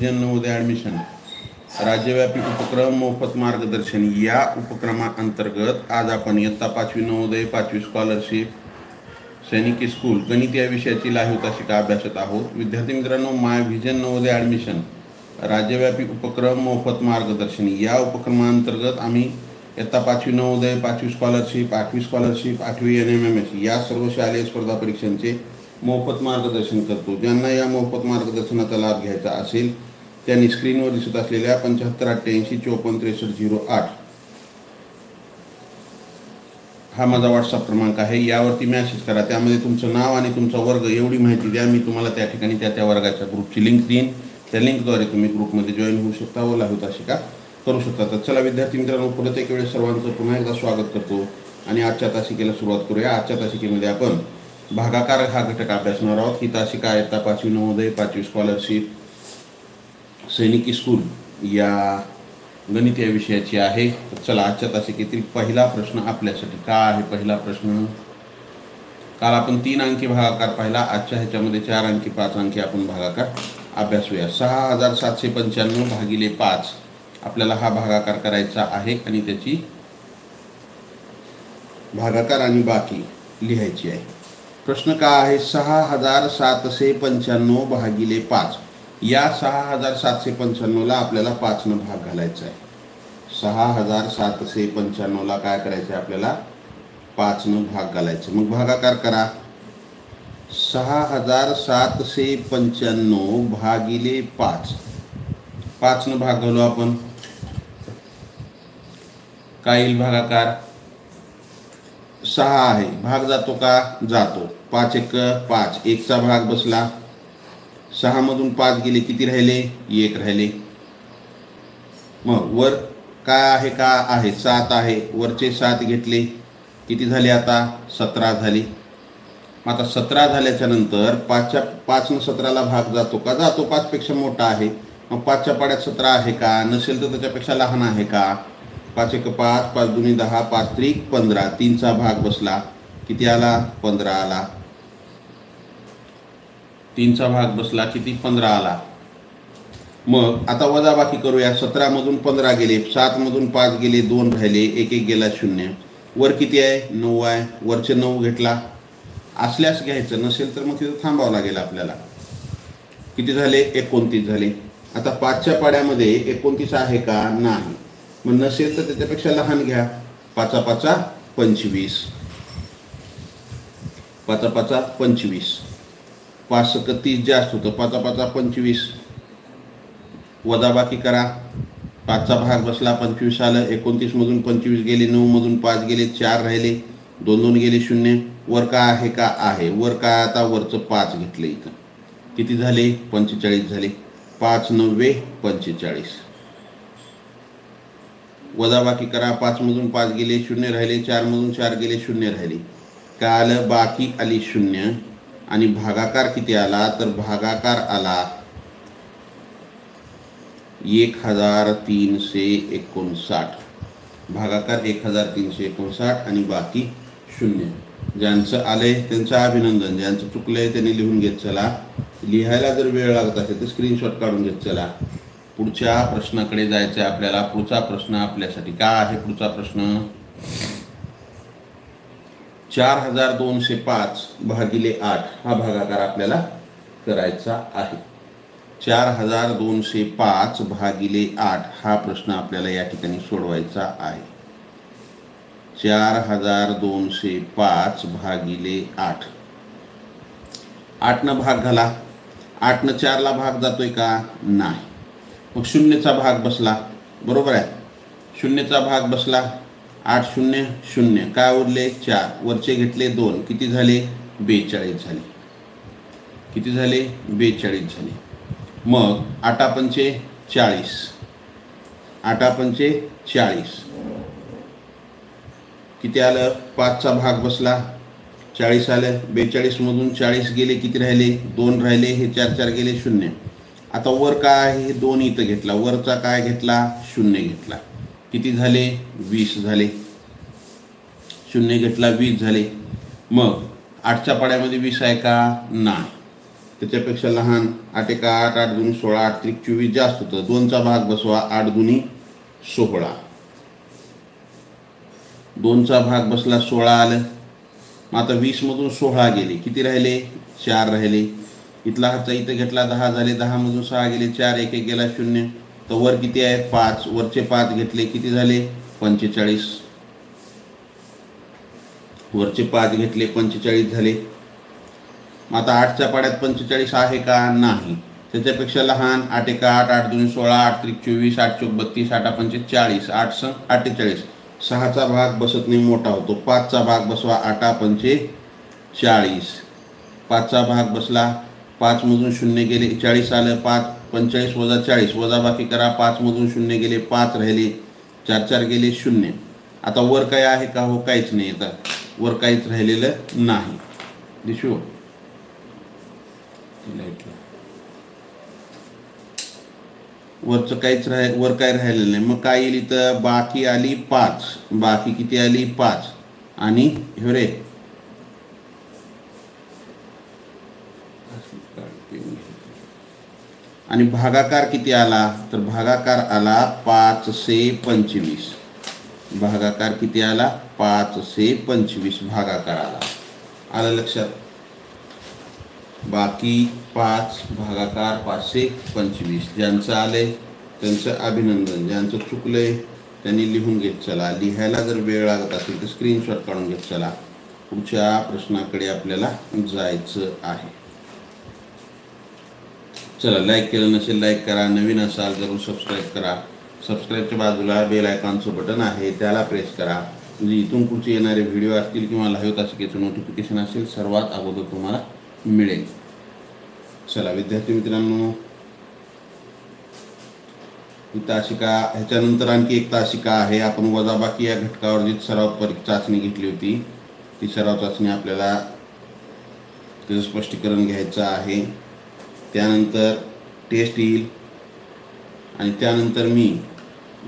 Vision Navodaya admission राज्यव्यापी उपक्रम मोफत मार्गदर्शन या उपक्रमाअंतर्गत आज आपण इयत्ता 5वी नवोदय 5वी स्कॉलरशिप सैनिकी स्कूल गणित या विषयाची लाईव्ह तासिका अभ्यासत आहोत. विद्यार्थी मित्रांनो, माय व्हिजन नवोदय ॲडमिशन राज्यव्यापी उपक्रम मोफत मार्गदर्शन या उपक्रमाअंतर्गत आम्ही इयत्ता 5वी नवोदय 5वी स्कॉलरशिप 8वी स्कॉलरशिप 8वी NMMS या सर्व शालेय स्पर्धा परीक्षांचे मोफत मार्गदर्शन करतो. ज्यांना या मोफत मार्गदर्शनाचा लाभ घ्यायचा असेल त्यांनी स्क्रीनवर दिसत असलेल्या 7588546308 हा माझा व्हॉट्सअप क्रमांक आहे. यावरती मॅसेज करा. त्यामध्ये तुमचं नाव आणि तुमचा वर्ग एवढी माहिती द्या. मी तुम्हाला त्या ठिकाणी त्या वर्गाच्या ग्रुपची लिंक देईन. त्या लिंकद्वारे तुम्ही ग्रुपमध्ये जॉईन होऊ शकता व लाईव्ह तासिका करू शकता. तर चला विद्यार्थी मित्रांनो, परत एक वेळेस सर्वांचं पुन्हा एकदा स्वागत करतो आणि आजच्या तासिकेला सुरुवात करूया. आजच्या तासिकेमध्ये आपण भागाकार हा घटक अभ्यासणार आहोत. ही तासिका इयत्ता 5वी नवोदय 5वी स्कॉलरशिप सैनिकी स्कूल या गणित या विषयाची आहे. तर चला आजच्या तासिकेतील पहिला प्रश्न आपल्यासाठी काय आहे. पहिला प्रश्न, काल आपण 3 अंकी भागाकार पाहिला. आजच्या ह्याच्यामध्ये 4 अंकी 5 अंकी आपण भागाकार अभ्यासूया. 6795 भागिले 5 आपल्याला हा भागाकार करायचा आहे आणि त्याची भागाकार आणि बाकी लिहायची आहे. प्रश्न काय आहे, 6795 भागिले 5. या 6795 ला आपल्याला 5 न भाग घालायचा आहे. 6795 ला काय करायचं आहे, आपल्याला 5 न भाग घालायचं. मग भागाकार करा. 6795 भागिले 5 5 न भाग घालू आपण. काय येईल भागाकार? 6 आहे. भाग जातो का? जातो. 5 1 5, 1 चा भाग बसला. 6 मधून 5 गेले, किती राहिले? 1 राहिले. मग वर काय आहे का? आहे 7 आहे. वरचे 7 घेतले, किती झाले? आता 17 झाले. आता 17 झाल्याच्या नंतर 5 न 17ला भाग जातो का? जातो. 5 पेक्षा मोठा आहे. मग 5च्या पाड्यात 17 आहे का? नसेल तर त्याच्यापेक्षा लहान आहे का? 5 1 5, 5 2 10, 5 3 15. 3 चा भाग बसला, किती आला? 15 आला. 3 चा भाग बसला, किती? 15 आला. मग आता वजाबाकी करूया. 17 मधून 15 गेले, 7 मधून 5 गेले, 2 राहिले, 1 1 गेला 0. वर किती आहे? 9 आहे. वरचे 9 घेतला. असल्यास घ्यायचं, नसेल तर मग तिथं थांबावं लागेल आपल्याला. किती झाले? 29 झाले. आता 5च्या पाड्यामध्ये 29 आहे का? नाही. मग नसेल तर त्याच्यापेक्षा लहान घ्या. 5 5 25. 5 5 25. 5 30 जास्त होतं. 5 5 25. वजाबाकी करा. 5चा भाग बसला, 25 आलं. 29 मधून 25 गेले, 9 मधून 5 गेले, 4 राहिले, 2 2 गेले 0. वर काय आहे का? आहे. वर काय? आता वरचं 5 घेतलं. इथं किती झाले? 45 झाले. 5 9 45. वजाबाकी करा. 5 मधून 5 गेले, 0 राहिले. 4 मधून 4 गेले, 0 राहिले. काय आलं? बाकी आली 0. आणि भागाकार किती आला? तर भागाकार आला 1359. भागाकार 1359 आणि बाकी 0. ज्यांचं आलंय त्यांचं अभिनंदन. ज्यांचं चुकलंय त्यांनी लिहून घेत चला. लिहायला जर वेळ लागत असेल तर स्क्रीनशॉट काढून घेत चला. पुढच्या प्रश्नाकडे जायचं आहे आपल्याला. पुढचा प्रश्न आपल्यासाठी काय आहे? पुढचा प्रश्न 4205 भागिले 8 हा भागाकार आपल्याला करायचा आहे. 4205 भागिले 8 हा प्रश्न आपल्याला या ठिकाणी सोडवायचा आहे. 4205 भागिले 8. 8 न भाग घाला. 8 न 4 ला भाग जातोय का? नाही. मग 0चा भाग बसला. बरोबर आहे. 0चा भाग बसला. 8 0 0. काय उरले? 4. वरचे घेतले 2, किती झाले? 42 झाले. किती झाले? 42 झाले. मग 8 पंचे 40. 8 पंचे 40. किती आलं? 5चा भाग बसला, 40 आलं. 42 मधून 40 गेले, किती राहिले? 2 राहिले. हे 4 4 गेले 0. आता वर काय आहे? 2 इथं घेतला. वरचा काय घेतला? 0 घेतला. किती झाले? 20 झाले. 0 घेतला, 20 झाले. मग 8च्या पाड्यामध्ये 20 आहे का? नाही. त्याच्यापेक्षा लहान 8 एका 8, 8 दुनी 16, 8 त्रिक 24 जास्त होतं. 2चा भाग बसवा, 8 दुनी 16. 2चा भाग बसला 16 आलं. मग आता 20 मधून 16 गेले, किती राहिले? 4 राहिले. इथला हातचा इथं घेतला 10 झाले, 10 मधून 6 गेले, 4 1 1 गेला 0. तर वर किती आहे? 5. वरचे 5 घेतले, किती झाले? 45. वरचे 5 घेतले, 45 झाले. मग आता 8च्या पाड्यात 45 आहे का? नाही. त्याच्यापेक्षा लहान 8 एका 8, 8 दुनी 16, 8 त्रिक 24, 8 चौक 32, 8 पंचे 40, 8 संग 48. 6चा भाग बसत नाही, मोठा होतो. 5चा भाग बसवा, 8 पंचे 40. 5चा भाग बसला, 5 मधून 0 गेले, 40 आलं. 5 45 वजा 40, वजा बाकी करा. 5 मधून 0 गेले, 5 राहिले, 4 4 गेले 0. आता वर काय आहे का? हो, काहीच नाही. आता वर काहीच राहिलेलं नाही. दिसू वरचं काहीच वर काय राहिलेलं नाही. मग काय येईल इथं? बाकी आली 5. बाकी किती आली? 5. आणि हे रे आणि भागाकार किती आला? तर भागाकार आला 5 से 25. भागाकार किती आला? 5 से 25 भागाकार आला. आलं लक्षात? बाकी 5 भागाकार 5 से 25. ज्यांचं आले त्यांचं अभिनंदन. ज्यांचं चुकलंय त्यांनी लिहून घेत चला. लिहायला जर वेळ लागत असेल तर स्क्रीनशॉट काढून घेत चला. पुढच्या प्रश्नाकडे आपल्याला जायचं आहे. चला, लाईक केलं नसेल लाईक करा. नवीन असाल जरूर सबस्क्राईब करा. सबस्क्राईबच्या बाजूला बेल आयकॉनचं बटन आहे, त्याला प्रेस करा. म्हणजे इथून पुढचे येणारे व्हिडिओ असतील किंवा लाईव्ह तासिकेचं नोटिफिकेशन असेल सर्वात अगोदर तुम्हाला मिळेल. चला विद्यार्थी मित्रांनो, ही तासिका, ह्याच्यानंतर आणखी एक तासिका आहे. आपण वजाबाकी या घटकावर जी सराव चाचणी घेतली होती, ती सराव चाचणी आपल्याला त्याचं स्पष्टीकरण घ्यायचं आहे. त्यानंतर टेस्ट येईल आणि त्यानंतर मी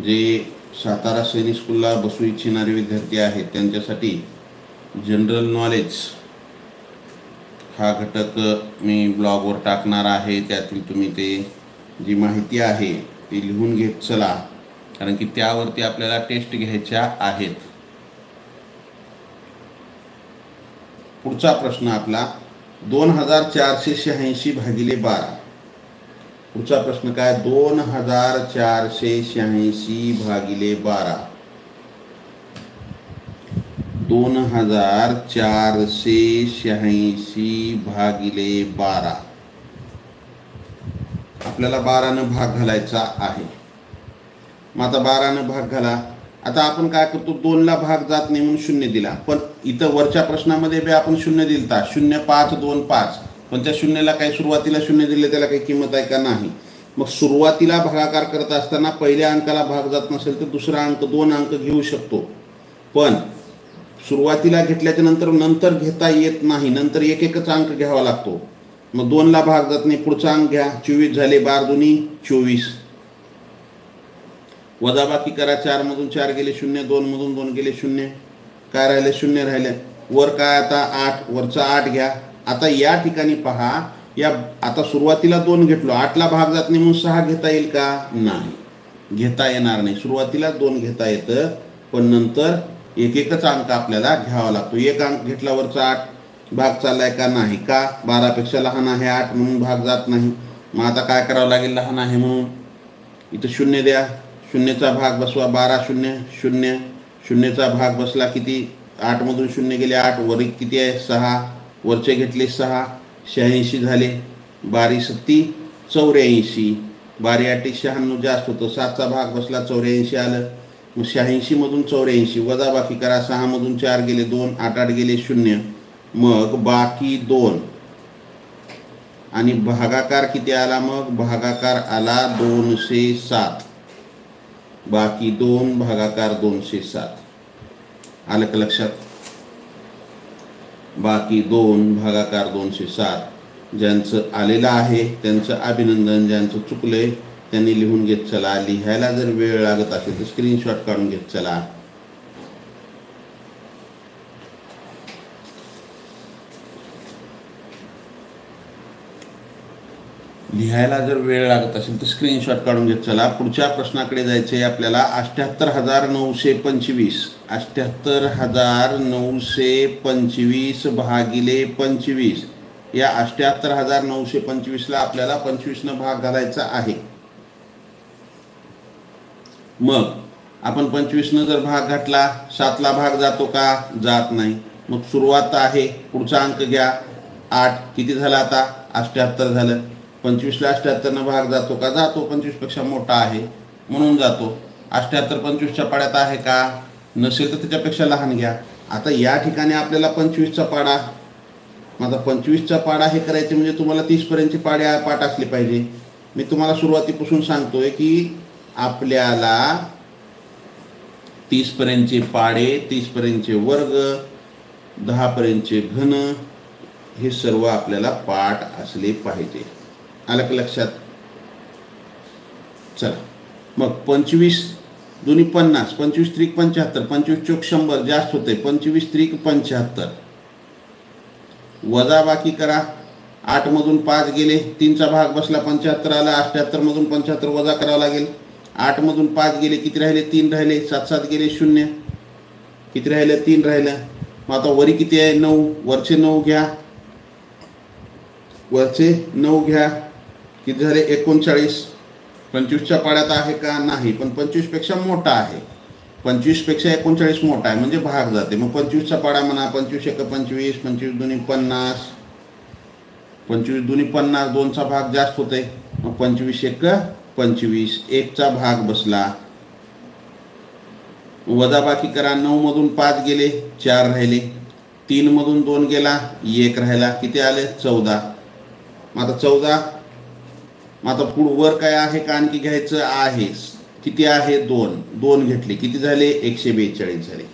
जे सातारा सैनिक स्कूलला बसू इच्छिणारे विद्यार्थी आहेत त्यांच्यासाठी जनरल नॉलेज हा घटक मी ब्लॉगवर टाकणार आहे. त्यातील तुम्ही ते जी माहिती आहे ती लिहून घेत चला, कारण की त्यावरती आपल्याला टेस्ट घ्यायच्या आहेत. पुढचा प्रश्न आपला 2486 भागिले 12. पुढचा प्रश्न काय? 2486 भागिले 12. 2486 भागिले 12. आपल्याला 12ने भाग घालायचा आहे. मग आता 12ने भाग घाला. आता आपण काय करतो? 2ला भाग जात नाही म्हणून 0 दिला. पण इथं वरच्या प्रश्नामध्ये बी आपण 0 दिलता. 0 5 2 5. पण त्या 0ला काही सुरुवातीला 0 दिले, त्याला काही किंमत आहे का? नाही. मग सुरुवातीला भागाकार करत असताना पहिल्या अंकाला भाग जात नसेल तर दुसरा अंक 2 अंक घेऊ शकतो. पण सुरुवातीला घेतल्याच्या नंतर घेता येत नाही. नंतर एक एकच अंक घ्यावा लागतो. मग 2ला भाग जात नाही, पुढचा अंक घ्या. 24 झाले, 12 दुनी 24. वजाबाकी करा. 4 मधून 4 गेले 0, 2 मधून 2 गेले 0. काय राहिले? 0 राहिले. वर काय आता? 8. वरचा 8 घ्या. आता या ठिकाणी पहा, या आता सुरुवातीला 2 घेतलो, 8ला भाग जात नाही म्हणून 6 घेता येईल का? नाही, घेता येणार नाही. सुरुवातीला 2 घेता येतं, पण नंतर एक एकच अंक आपल्याला घ्यावा लागतो. एक अंक घेतला, वरचा 8 भाग चाललाय का? नाही. का? 12पेक्षा लहान आहे 8 म्हणून भाग जात नाही. मग आता काय करावं लागेल? लहान आहे म्हणून इथं 0 द्या. 0चा भाग बसवा. 12 0 0. 0चा भाग बसला किती? 8 मधून 0 गेले 8. वर किती आहे? 6. वरचे घेतले 6. 86 झाले. 12 7 84. 12 8 96 जास्त होतं. 7चा भाग बसला 84 आलं. मग 86 मधून 84 वजा बाकी करा. 6 मधून 4 गेले 2. 8 8 गेले 0. मग बाकी 2 आणि भागाकार किती आला? मग भागाकार आला 207. बाकी 2 भागाकार 207. आलं का लक्षात? बाकी 2 भागाकार 207. ज्यांचं आलेलं आहे त्यांचं अभिनंदन. ज्यांचं चुकलंय त्यांनी लिहून घेत चला. लिहायला जर वेळ लागत असेल तर स्क्रीनशॉट काढून घेत चला. लिहायला जर वेळ लागत असेल तर स्क्रीनशॉट काढून घेत चला. पुढच्या प्रश्नाकडे जायचं आहे आपल्याला. 78,925 78,925 भागिले 25. या 78,925ला आपल्याला 25 भाग घालायचा आहे. मग आपण 25 जर भाग घातला 7ला भाग जातो का? जात नाही. मग सुरुवात आहे, पुढचा अंक घ्या 8. किती झालं आता? 78 झालं. 25ला 78 भाग जातो का? जातो. 25पेक्षा मोठा आहे म्हणून जातो. 78 25च्या पाड्यात आहे का? नसेल तर त्याच्यापेक्षा लहान घ्या. आता या ठिकाणी आपल्याला 25चा पाडा, माझा 25चा पाडा हे करायचे म्हणजे तुम्हाला 30पर्यंतची पाठ असली पाहिजे. मी तुम्हाला सुरुवातीपासून सांगतोय की आपल्याला 30पर्यंतचे पाडे, 30पर्यंतचे वर्ग, 10पर्यंतचे घन हे सर्व आपल्याला पाठ असले पाहिजे. आलं का लक्षात? चला मग 25 दोन्ही 50, 25 त्रिक 75, 25 चोक 100 जास्त होते. 25 त्रिक 75. वजा बाकी करा. 8 मधून 5 गेले, 3चा भाग बसला, 75 आला. 78 मधून 75 वजा करावं लागेल. 8 मधून 5 गेले, किती राहिले? 3 राहिले. 7 7 गेले 0. किती राहिलं? 3 राहिलं. मग आता वरी किती आहे? 9. वरचे 9 घ्या, वरचे 9 घ्या. किती झाले? 39. 25च्या पाड्यात आहे का? नाही, पण 25पेक्षा मोठा आहे. 25पेक्षा 39 मोठा आहे म्हणजे भाग जाते. मग 25चा पाडा म्हणा. 25 एक 25, 25 दोन्ही 50, 25 दोन्ही 50, 2चा भाग जास्त होते. मग 25 एक 25, 1चा भाग बसला. वजा बाकी करा. 9 मधून 5 गेले, 4 राहिले. 3 मधून 2 गेला, 1 राहिला. किती आले? 14. मग आता 14. मग आता पुढं वर काय आहे का? आणखी घ्यायचं आहे. किती आहे? 2. 2 घेतले, किती झाले? 142 झाले.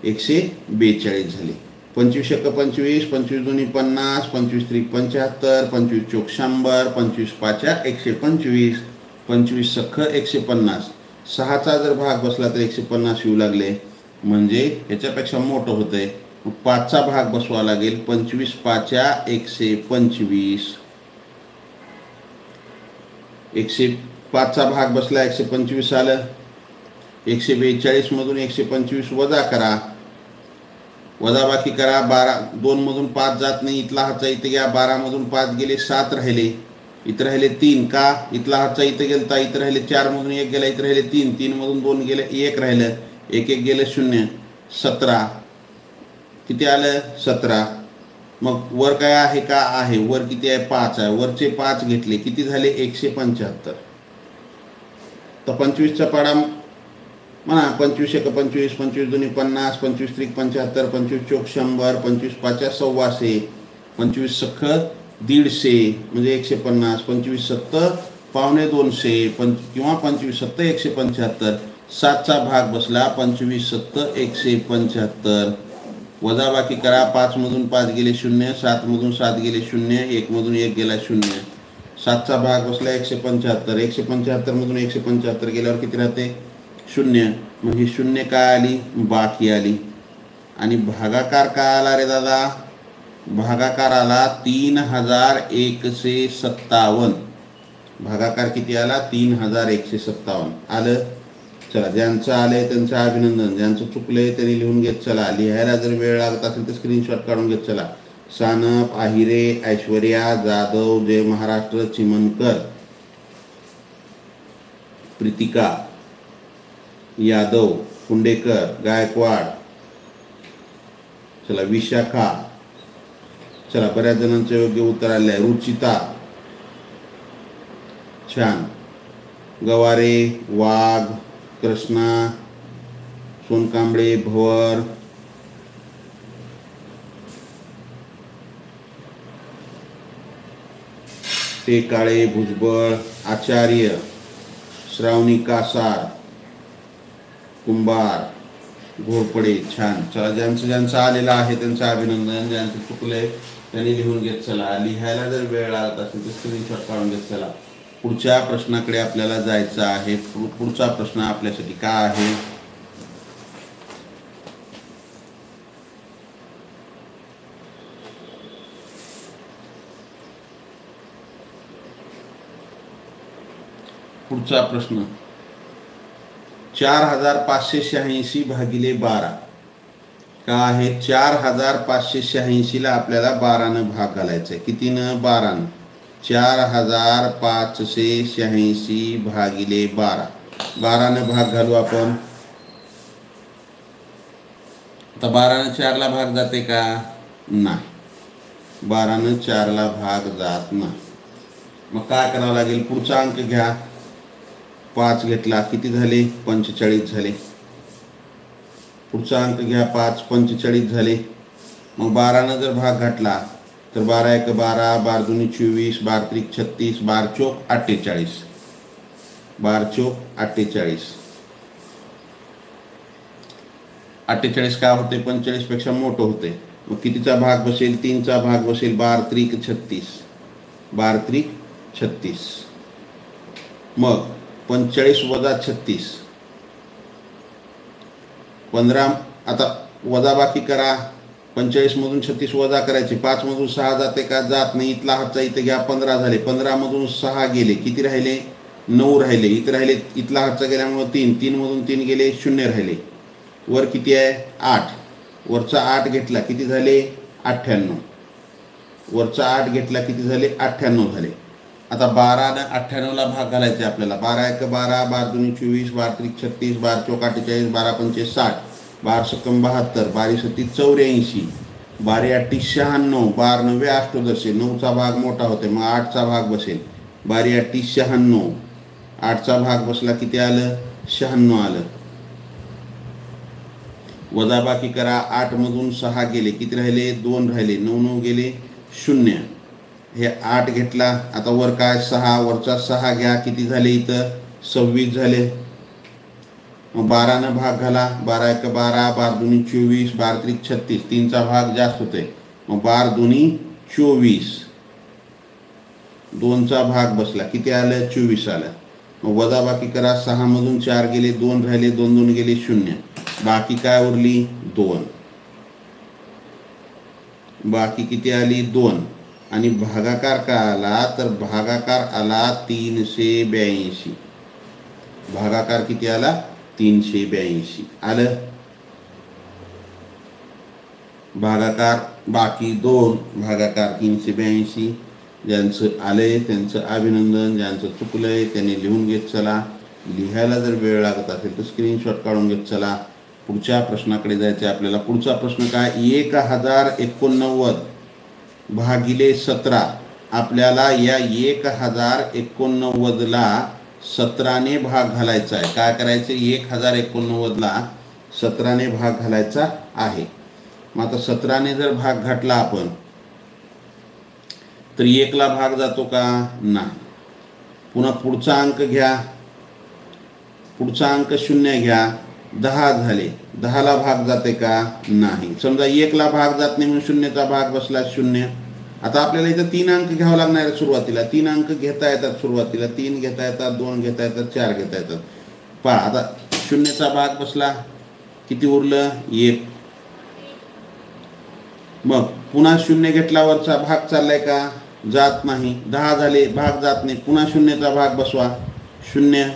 142 झाले. 25 एक 25, 25 दोन्ही 50, 25 त्रिक 75, 25 चोक 100, 25 पाच्या 125, 25 सख्ख 150. 6चा जर भाग बसला तर 150 येऊ लागले, म्हणजे याच्यापेक्षा मोठं होतंय. 5चा भाग बसवा लागेल. 25 पाच्या 125. 105चा भाग बसला, 125 आलं. 142 मधून 125 वजा करा. वजा बाकी करा. 12 2 मधून 5 जात नाही. इथला हातचा इथे घ्या. 12 मधून 5 गेले, 7 राहिले. इथं राहिले 3 का? इथला हातचा इथं गेलता, इथं राहिले 4 मधून 1 गेला, इथं राहिले 3, 3 मधून 2 गेले, 1 राहिलं. 1 1 गेलं 0. 17. किती आलं? 17. मग वर काय आहे का? आहे. वर किती आहे? 5 आहे. वरचे 5 घेतले, किती झाले? 175. तर 25चा पाडा म्हणा. 25 एक 25, 25 दोन्ही 50, 25 त्रिक 75, 25 चोक 100, 25 पाच्या 125, 25 सख्ख 150 म्हणजे 150, 25 सत्त पावणे 200 किंवा 25 सत्त 175. 7चा भाग बसला. 25 सत्त 175. वजा बाकी करा. 5 मधून 5 गेले 0, 7 मधून 7 गेले 0, 1 मधून 1 गेला 0. 7चा भाग बसला 175. 175 मधून 175 गेल्यावर किती राहते? 0. मग ही 0 काय आली? बाकी आली. आणि भागाकार काय आला रे दादा? भागाकार आला 3157. भागाकार किती आला? 3157 आलं. चला, ज्यांचं आलंय त्यांचं अभिनंदन. ज्यांचं चुकलंय त्यांनी लिहून घेत चला. लिहायला जर वेळ लागत असेल तर स्क्रीनशॉट काढून घेत चला. सानप, आहिरे, ऐश्वर्या जाधव, जय महाराष्ट्र, चिमनकर, प्रीतिका यादव, कुंडेकर, गायकवाड, चला विशाखा. चला, बऱ्याच जणांचं योग्य उत्तर आले आहे. रुचिता, छान. गवारे, वाघ, कृष्णा, सोनकांबळे, भवर, ते काळे, भुजबळ, आचार्य, श्रावणी कासार, कुंभार, घोरपडे. छान. चला, ज्यांचं आलेलं आहे त्यांचं अभिनंदन. ज्यांचं चुकलंय त्यांनी लिहून घेत चला. लिहायला जर वेळ लागत असेल तर स्क्रीनशॉट काढून घेत चला. पुढच्या प्रश्नाकडे आपल्याला जायचं आहे. पुढचा प्रश्न आपल्यासाठी काय आहे? पुढचा प्रश्न 4586 भागिले 12 का आहे 4586ला आपल्याला 12नं भाग घालायचा आहे. कितीनं? 12नं. 4586 भागिले 12 12नं भाग घालू आपण. आता 12नं 4ला भाग जाते का? नाही, 12नं 4ला भाग जात नाही. मग काय करावं लागेल? पुढचा अंक घ्या. 5 घेतला, किती झाले? 45 झाले. पुढचा अंक घ्या 5, 45 झाले. मग 12नं जर भाग घातला तर 12 1 12, 12 2 24, 12 3 36, 12 चौक 48, 12 चौक 48. 48 का होते? 45 पेक्षा मोठं होते. मग कितीचा भाग बसेल? 3चा भाग बसेल. 12 3 36, 12 3 36. मग 45 वजा 36, 15. आता वजाबाकी करा. 45 मधून 36 वजा करायचे. 5 मधून 6 जाते का? जात नाही. इथला हातचा इथे घ्या. 15 झाले. 15 मधून 6 गेले, किती राहिले? 9 राहिले. इथे राहिले. इथला हातचा गेल्यामुळे 3, 3 मधून 3 गेले, 0 राहिले. वर किती आहे? 8. वरचा 8 घेतला, किती झाले? 98. वरचा 8 घेतला, किती झाले? 98 झाले. आता 12नं 98ला भाग घालायचा आपल्याला. 12 1 12, 12 2 24, 12 3 36, 12 चौक 48, 12 पंचे 60, 12 सक्कम 72, 12 सत्ती 84, 12 8 96, 12 9 अष्टोदशे. 9चा भाग मोठा होते, मग 8चा भाग बसेल. 12 8 96, 8चा भाग बसला, किती आलं? 96 आलं. वजाबाकी करा. 8 मधून 6 गेले, किती राहिले? 2 राहिले. 9 9 गेले, 0. हे 8 घेतला. आता वर काय? 6. वरचा 6 घ्या, किती झाले? इथं 26 झाले. मग 12नं भाग घाला. 12 1 12, 12 2 24, 12 3 36. 3चा भाग जास्त होते, मग 12 2 24. 2चा भाग बसला, किती आलं? 24 आलं. मग वजाबाकी करा. 6 मधून 4 गेले, 2 राहिले. 2 2 गेले, 0. बाकी काय उरली? 2. बाकी किती आली? 2. आणि भागाकार का आला? तर भागाकार आला 382. भागाकार किती आला? 382 आलं. भागाकार बाकी 2, भागाकार 382. ज्यांचं आलंय त्यांचं अभिनंदन. ज्यांचं चुकलंय त्यांनी लिहून घेत चला. लिहायला जर वेळ लागत असेल तर स्क्रीनशॉट काढून घेत चला. पुढच्या प्रश्नाकडे जायचं आहे आपल्याला. पुढचा प्रश्न काय? 1089 भागिले 17. आपल्याला या 1089ला 17ने भाग घालायचा आहे. काय करायचं? 1089ला 17ने भाग घालायचा आहे. मग आता 17ने जर भाग घातला आपण तर 1ला भाग जातो का? नाही. पुन्हा पुढचा अंक घ्या. पुढचा अंक 0 घ्या. 10 झाले. 10ला भाग जाते का? नाही. समजा 1ला भाग जात नाही म्हणून 0चा भाग बसला 0. आता आपल्याला इथं 3 अंक घ्यावं लागणार आहे सुरुवातीला. 3 अंक घेता येतात सुरुवातीला. 3 घेता येतात, 2 घेता येतात, 4 घेता येतात. पहा आता 0चा भाग बसला, किती उरलं? 1. मग पुन्हा 0 घेतल्यावरचा भाग चाललाय का? जात नाही. 10 झाले, भाग जात नाही. पुन्हा 0चा भाग बसवा. 0.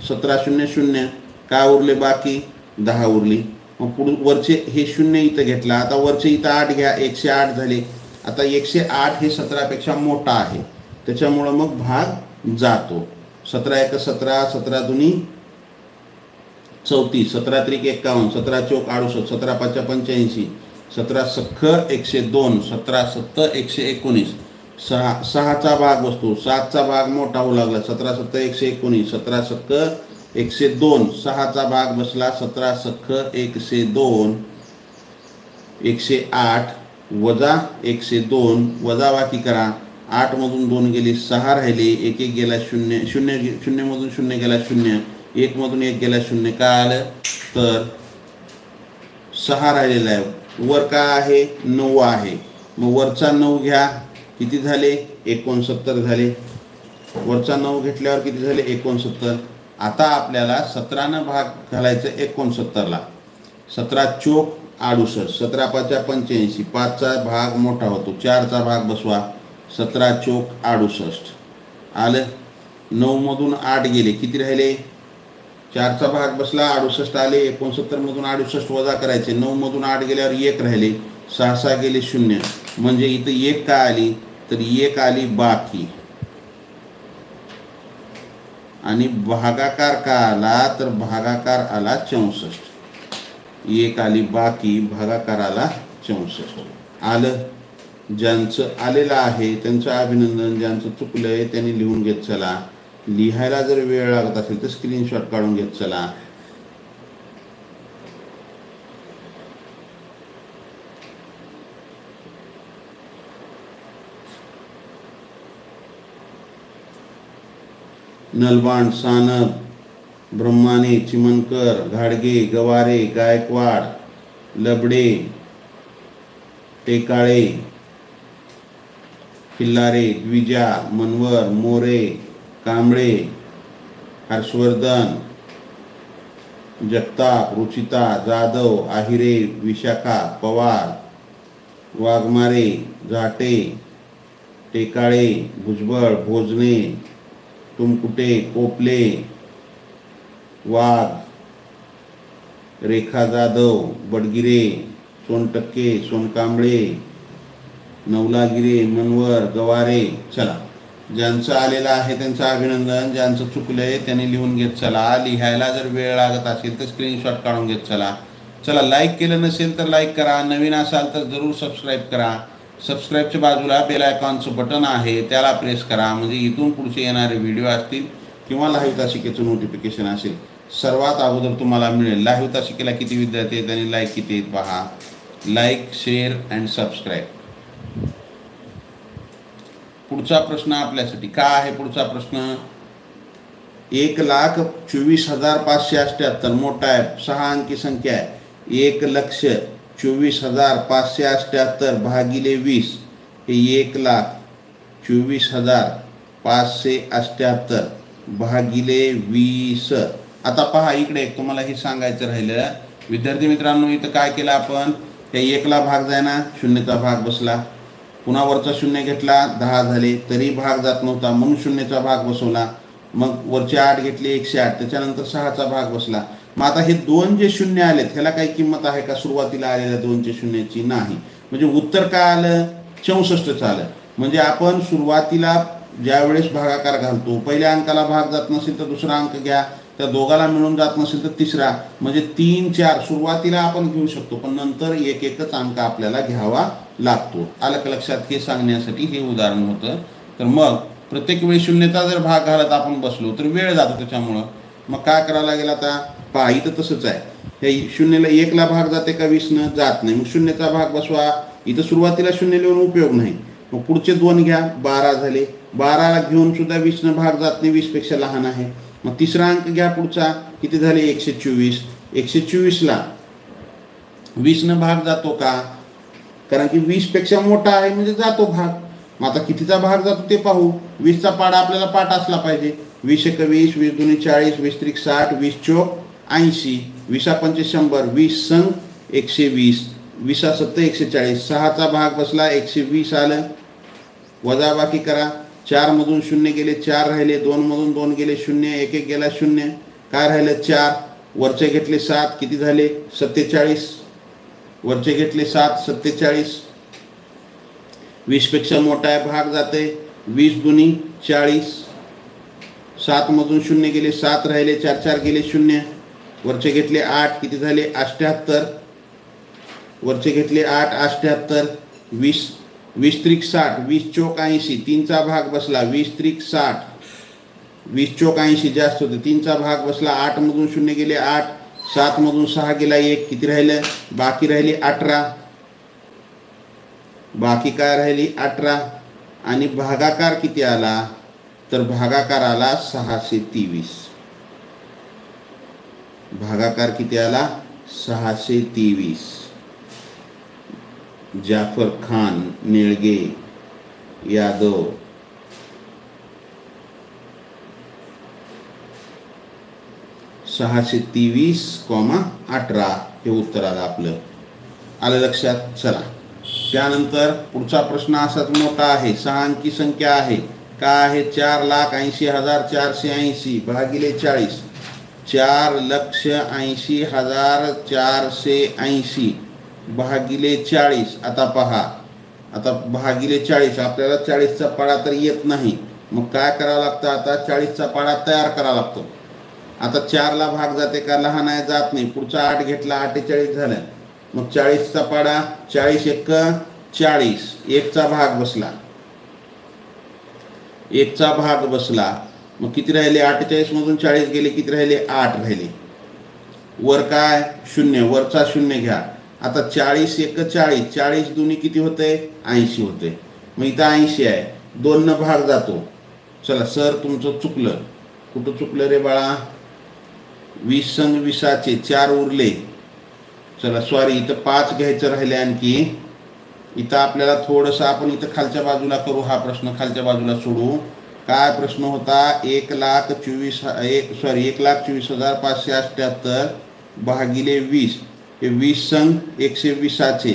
17 0 0. काय उरले? बाकी 10 उरली. मग पुढे वरचे हे 0 इथं घेतला. आता वरचे इथं 8 घ्या. 108 झाले. आता 108 हे 17पेक्षा मोठा आहे, त्याच्यामुळं मग भाग जातो. 17 1 17, 17 2 34, 17 3 51, 17 चौक 68, 17 5 85, 17 सख्ख 102, 17 7 119. 6चा भाग बसतो. 7चा भाग मोठा होऊ लागला. 17 7 119, 17 सख्ख 102. 6चा भाग बसला. 17 सख्ख 102, 108 वजा 102. वजाबाकी करा. 8 मधून 2 गेले, 6 राहिले. 1 1 गेला 0, 0 मधून 0 गेला 0, 1 मधून 1 गेला 0. काय आलं? तर 6 राहिलेला आहे. वर काय आहे? 9 आहे. मग वरचा 9 घ्या. किती झाले? 69 झाले. वरचा 9 घेतल्यावर किती झाले? 69. आता आपल्याला 17नं भाग घालायचं 69ला. 17 चौक 68, 17 5 85. 5चा भाग मोठा होतो. 4चा भाग बसवा. 17 चौक 68 आलं. 9 मधून 8 गेले, किती राहिले? 4चा भाग बसला, 68 आले. 69 मधून 68 वजा करायचे, 9 मधून 8 गेल्यावर 1 राहिले, 6 6 गेले 0. म्हणजे इथं 1 का आली? तर 1 आली बाकी. आणि भागाकार का आला? तर भागाकार आला 64. 1 आली बाकी, भागाकार आला 64. आलं. ज्यांचं आलेलं आहे त्यांचं अभिनंदन, ज्यांचं चुकलंय त्यांनी लिहून घेत चला. लिहायला जर वेळ लागत असेल तर स्क्रीनशॉट काढून घेत चला. नलबाण, सानप, ब्रह्माने, चिमनकर, घाडगे, गवारे, गायकवाड, लबडे, टेकाळे, खिल्लारे, द्विजा, मनवर, मोरे, कांबळे, हर्षवर्धन, जगताप, रुचिता, जाधव, आहिरे, विशाखा, पवार, वाघमारे, झाटे, टेकाळे, भुजबळ, भोजने, तुमकुटे, कोपले, वाघ, रेखा जाधव, बडगिरे, सोनटक्के, सोनकांबळे, नवलागिरे, मनवर, गवारे. चला, ज्यांचं आलेलं आहे त्यांचं अभिनंदन, ज्यांचं चुकलंय त्यांनी लिहून घेत चला. लिहायला जर वेळ लागत असेल तर स्क्रीनशॉट काढून घेत चला. चला, लाईक केलं नसेल तर लाईक करा, नवीन असाल तर जरूर सबस्क्राईब करा. सबस्क्राईबच्या बाजूला बेल आयकॉनचं बटन आहे, त्याला प्रेस करा. म्हणजे इथून पुढचे येणारे व्हिडिओ असतील किंवा लाईव्ह तासिकेचं नोटिफिकेशन असेल सर्वात अगोदर तुम्हाला मिळेल. लाईव्ह तासिकेला किती विद्यार्थी आहेत आणि लाईक किती आहेत पहा. Like, share and subscribe. पुढचा प्रश्न आपल्यासाठी काय आहे? पुढचा प्रश्न 1,24,578 मोठा आहे, 6 अंकी संख्या आहे. 1,24,578 भागिले 20 हे 1,24,578 भागिले 20. आता पहा इकडे तुम्हाला हे सांगायचं राहिलं विद्यार्थी मित्रांनो, इथं काय केलं आपण? त्या 1ला भाग जाय ना, 0चा भाग बसला, पुन्हा वरचा 0 घेतला, 10 झाले, तरी भाग जात नव्हता म्हणून 0चा भाग बसवला. मग वरचे 8 घेतले, 108, त्याच्यानंतर 6चा भाग बसला. मग आता हे 2 जे 0 आलेत ह्याला काही किंमत आहे का सुरुवातीला आलेल्या 2चे 0ची? नाही. म्हणजे उत्तर काय आलं? 64च आलं. म्हणजे आपण सुरुवातीला ज्यावेळेस भागाकार घालतो, पहिल्या अंकाला भाग जात नसेल तर दुसरा अंक घ्या, त्या दोघाला मिळून जात नसेल तर तिसरा, म्हणजे 3 4 सुरुवातीला आपण घेऊ शकतो, पण नंतर एक एकच अंक आपल्याला घ्यावा लागतो. आलं का लक्षात? हे सांगण्यासाठी हे उदाहरण होतं. तर मग प्रत्येक वेळी 0चा जर भाग घालत आपण बसलो तर वेळ जातो, त्याच्यामुळं मग काय करावं लागेल? आता पहा इथं तसंच आहे. हे 0ला 1ला भाग जाते का 20नं? जात नाही. मग 0चा भाग बसवा. इथं सुरुवातीला 0 लिहून उपयोग नाही. मग पुढचे 2 घ्या, 12 झाले. 12ला घेऊन सुद्धा 20नं भाग जात नाही, 20पेक्षा लहान आहे. मग तिसरा अंक घ्या पुढचा, किती झाले? 124. 124ला 20नं भाग जातो का? कारण की 20पेक्षा मोठा आहे म्हणजे जातो भाग. मग आता कितीचा भाग जातो ते पाहू. 20चा पाडा आपल्याला पाठ असला पाहिजे. 20 × 20, 20 × 2 = 40, 20 × 3 = 60, 20 × 4 = 80, 20 × 5 = 100, 20 संग 120, 20 × 7 = 140. 6चा भाग बसला, 120 आलं. वजाबाकी करा. 4 मधून 0 गेले, 4 राहिले. 2 मधून 2 गेले, 0. 1 1 गेला 0. काय राहिलं? 4. वरचे घेतले 7, किती झाले? 47. वरचे घेतले 7, 47. 20पेक्षा मोठा आहे, भाग जाते. 20 × 2 = 40. 7 मधून 0 गेले, 7 राहिले. 4 4 गेले 0. वरचे घेतले 8, किती झाले? 78. वरचे घेतले 8, 78. 20 20 × 3 = 60, 20 × 4 = 80. 3चा भाग बसला. 20 × 3 = 60, 20 × 4 = 80 जास्त होते. 3चा भाग बसला. 8 मधून 0 गेले 8, 7 मधून 6 गेला 1, किती राहिलं? बाकी राहिली 18. बाकी काय राहिली? 18. आणि भागाकार किती आला? तर भागाकार आला 623. भागाकार किती आला? 623. जाफर खान, निळगे, यादव, (623,18) हे उत्तर आलं आपलं. आलं लक्षात? चला, त्यानंतर पुढचा प्रश्न असाच मोठा आहे, 6 अंकी संख्या आहे. काय आहे 4,80,480 भागिले 40, 4,80,480 भागिले 40. आता पहा, आता भागिले 40 आपल्याला 40चा पाडा तर येत नाही, मग काय करावं लागतं, आता 40चा पाडा तयार करावा लागतो. आता 4ला भाग जाते का, लहान आहे जात नाही, पुढचा 8 घेतला 48 झालं, मग 40चा पाडा 40 एक 40, 1चा भाग बसला, 1चा भाग बसला, मग किती राहिले, 48 मधून 40 गेले, किती राहिले, 8 राहिले. वर काय 0, वरचा 0 घ्या. आता 40 एक 40, 40 दुनी किती होते, 80 होते. मग इथं 80 आहे, 2 भाग जातो. चला सर तुमचं चुकलं, कुठं चुकलं रे बाळा, 20 संग 20चे 4 उरले. चला सॉरी, इथं 5 घ्यायचं राहिले आणखी. इथं आपल्याला थोडंसं आपण इथं खालच्या बाजूला करू, हा प्रश्न खालच्या बाजूला सोडू. काय प्रश्न होता, 1,24,578 भागिले 20, हे 20 संग 120चे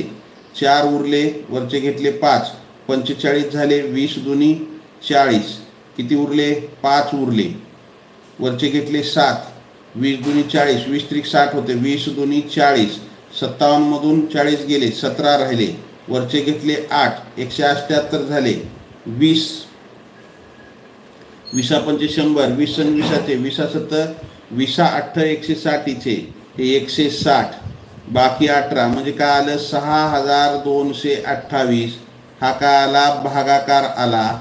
4 उरले, वरचे घेतले 5, 45 झाले, 20 दुनी 40, किती उरले, 5 उरले, वरचे घेतले 7, 20 दुनी 40, 20 त्रिक 60 होते, 20 दुनी 40, 57 मधून 40 गेले, 17 राहिले, वरचे घेतले 8, 178 झाले, 20, 20 100, 20 संग 20चे, 20 7, 20 8 160चे, हे 160, बाकी 18, म्हणजे काय आलं 6,228. हा काय आला, भागाकार आला,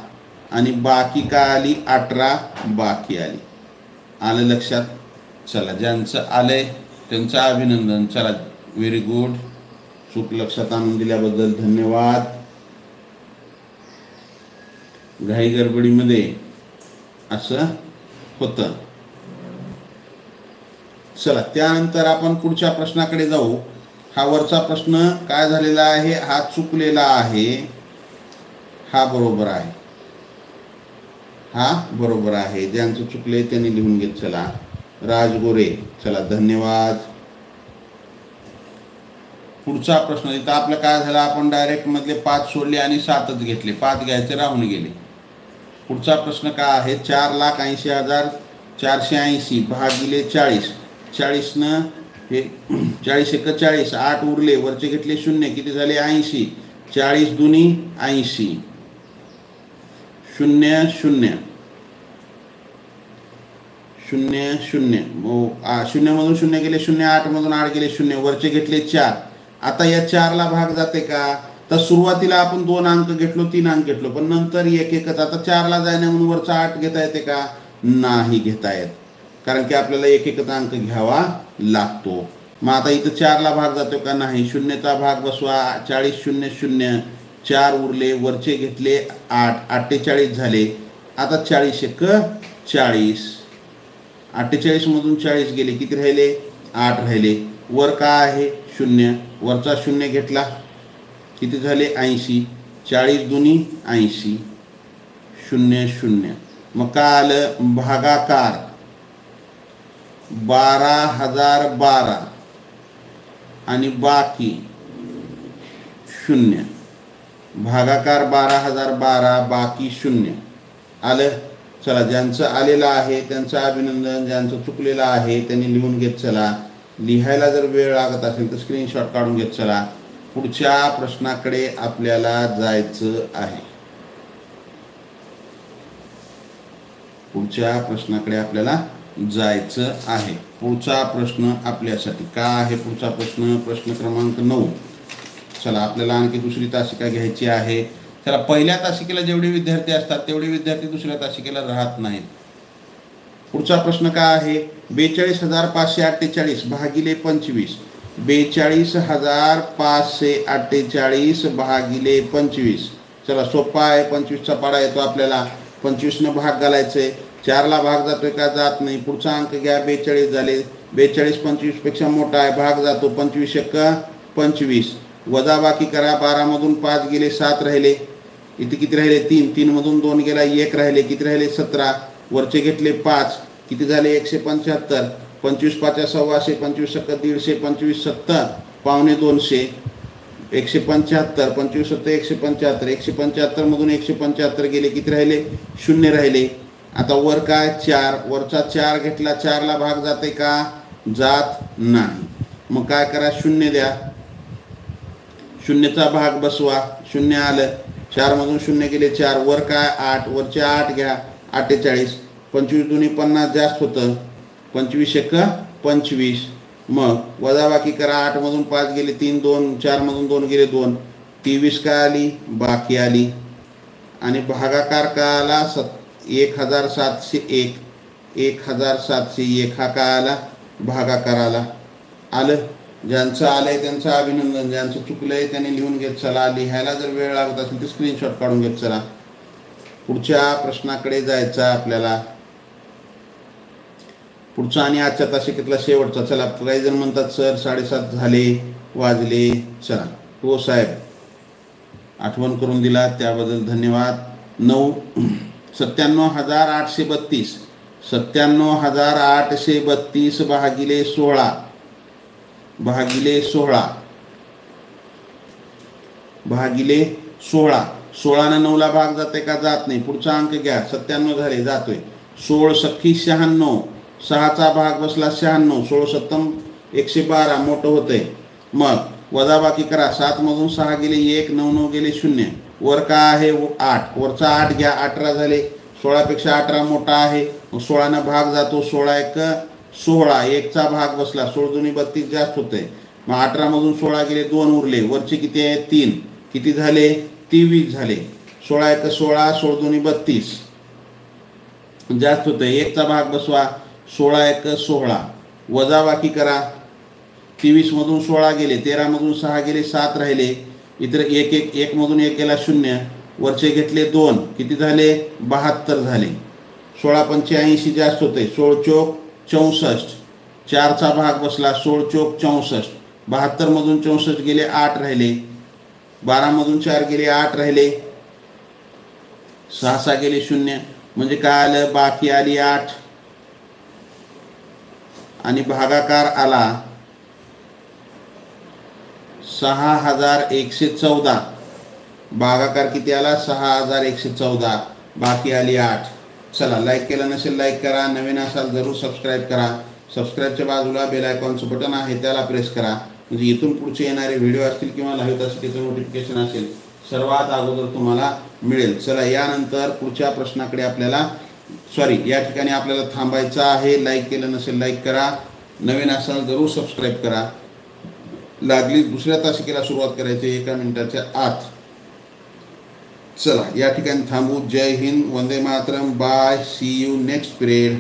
आणि बाकी काय आली 18 बाकी आली. आलं लक्षात. चला ज्यांचं आलंय त्यांचं अभिनंदन. चला व्हेरी गुड, चूक लक्षात आणून दिल्याबद्दल धन्यवाद. घाई गडबडीमध्ये असं होतं. चला त्यानंतर आपण पुढच्या प्रश्नाकडे जाऊ. हा वरचा प्रश्न काय झालेला आहे, हा चुकलेला आहे, हा बरोबर आहे, हा बरोबर आहे. ज्यांचं चुकले त्यांनी लिहून घेत. चला राजगोरे, चला धन्यवाद. पुढचा प्रश्न, इथं आपलं काय झालं, आपण डायरेक्ट मधले 5 सोडले आणि 7च घेतले, 5 घ्यायचे राहून गेले. पुढचा प्रश्न काय आहे, 4,80,480 भागिले 40, 40 हे 40 एक 40, 8 उरले, वरचे घेतले 0, किती झाले 80, 40 दुनी 80, 0 0 0 0 मधून 0 गेले 0, 8 मधून 8 गेले 0, वरचे घेतले 4. आता या 4ला भाग जाते का, तर सुरुवातीला आपण 2 अंक घेतलो, 3 अंक घेतलो, पण नंतर एक एकच. आता 4ला जायना म्हणून वरचा 8 घेता येते का, नाही घेता येत, कारण की आपल्याला एक एकच अंक घ्यावा लागतो. मग आता इथं 4ला भाग जातो का, नाही, 0चा भाग बसवा, 40 0 0, 4 उरले, वरचे घेतले 8, 48 झाले. आता 40 एक 40, 48 मधून 40 गेले, किती राहिले, 8 राहिले, वर काय आहे 0, वरचा 0 घेतला, किती झाले 80, 40 दुनी 80, 0 0. मग काय आलं, भागाकार 12,012 आणि बाकी 0, भागाकार 12,012 बाकी 0 आलं. चला ज्यांचं आलेलं आहे त्यांचं अभिनंदन, ज्यांचं चुकलेलं आहे त्यांनी लिहून घेत चला. लिहायला जर वेळ लागत असेल तर स्क्रीनशॉट काढून घेत चला. पुढच्या प्रश्नाकडे आपल्याला जायचं आहे. पुढच्या प्रश्नाकडे आपल्याला जायचं आहे. पुढचा प्रश्न आपल्यासाठी काय आहे, पुढचा प्रश्न, प्रश्न क्रमांक 9. चला आपल्याला आणखी दुसरी तासिका घ्यायची आहे. त्याला पहिल्या तासिकेला जेवढे विद्यार्थी असतात तेवढे विद्यार्थी दुसऱ्या तासिकेला राहत नाहीत. पुढचा प्रश्न काय आहे, 42,548 भागिले 25, 42,548 भागिले 25. चला सोपा आहे, 25चा पाडा येतो आपल्याला, 25 भाग घालायचे, 4ला भाग जातोय का, जात नाही. पुढचा अंक घ्या, 42 झाले, 42 25 पेक्षा मोठा आहे, भाग जातो, 25 एक 25, वजा बाकी करा, 12 मधून 5 गेले, 7 राहिले, इथे किती राहिले 3, 3 मधून 2 गेला, 1 राहिले, किती राहिले 17, वरचे घेतले 5, किती झाले 175, 25 5 125, 25 1 150, 25 7 पावणे 200, 175, 25 होते 175, 175 मधून 175 गेले, किती राहिले? 0 राहिले. आता वर काय? 4, वरचा 4 घेतला, 4ला भाग जाते का? जात नाही. मग काय करा? 0 द्या, 0चा भाग बसवा, 0 आलं. 4 मधून 0 गेले 4, वर काय? 8, वरचे 8 घ्या, 48. 25 दुनी 50 जास्त होतं, 25 एक 25. मग वजाबाकी करा, 8 मधून 5 गेले 3, 2, 4 मधून 2 गेले 2, 23 काय आली? बाकी आली. आणि भागाकार काय आला? 1701, 1701 हा काय आला? भागाकार आला. आलं. ज्यांचं आलंय त्यांचं अभिनंदन, ज्यांचं चुकलंय त्यांनी लिहून घेत चला. लिहायला जर वेळ लागत असेल तर स्क्रीनशॉट काढून घेत चला. पुढच्या प्रश्नाकडे जायचं आपल्याला. पुढचा आणि आजच्या तासिकेतला शेवटचा. चला, काही जण म्हणतात सर 7:30 झाले वाजले. चला, हो साहेब, आठवण करून दिला त्याबद्दल धन्यवाद. 97,832 97,832 भागिले 16 भागिले 16. 16 9ला भाग जाते का? जात नाही. पुढचा अंक घ्या. 97 झाले, जातोय. 16 सख्खी 96, 6चा भाग बसला 96, 16 सत्तम 112, मोठं होतंय. मग वजाबाकी करा, 7 मधून 6 गेले 1, 9 9 गेले 0, वर काय आहे? 8, वरचा 8 घ्या, 18 झाले. 16पेक्षा 18 मोठा आहे, 16नं भाग जातो, 16 एक 16, 1चा भाग बसला, 16 दुनी 32 जास्त होतंय. मग 18 मधून 16 गेले 2 उरले, वरचे किती आहे? 3, किती झाले? 23 झाले. 16 एक 16, 16 दुनी 32 जास्त होतंय, 1चा भाग बसवा, 16 एक 16. वजाबाकी करा, 23 मधून 16 गेले, 13 मधून 6 गेले 7 राहिले. इतर 1 मधून 1 गेला 0, वरचे घेतले 2, किती झाले? 72 झाले. 16 85 जास्त होते, 16 चौक 64, 4चा भाग बसला, 16 चौक 64. 72 मधून 64 गेले 8 राहिले. 12 मधून 4 गेले 8 राहिले. 6 6 गेले 0, म्हणजे काय आलं? बाकी आली 8. आणि भागाकार आला 6114. भागाकार किती आला? 6114. बाकी आली 8. चला, लाईक केलं नसेल लाईक करा, नवीन असाल जरूर सबस्क्राईब करा. सबस्क्राईबच्या बाजूला बेल आयकॉनचं बटन आहे, त्याला प्रेस करा, म्हणजे इथून पुढचे येणारे व्हिडिओ असतील किंवा लाईव्ह असतील त्याचं नोटिफिकेशन असेल सर्वात अगोदर तुम्हाला मिळेल. चला, यानंतर पुढच्या प्रश्नाकडे आपल्याला या ठिकाणी आपल्याला थांबायचं आहे. लाईक केलं नसेल लाईक करा, नवीन असाल जरूर सबस्क्राईब करा. लागली दुसऱ्या तासिकेला सुरुवात करायची 1 मिनिटाच्या आत. चला, या ठिकाणी थांबू. जय हिंद, वंदे मातरम, bye, see you next period.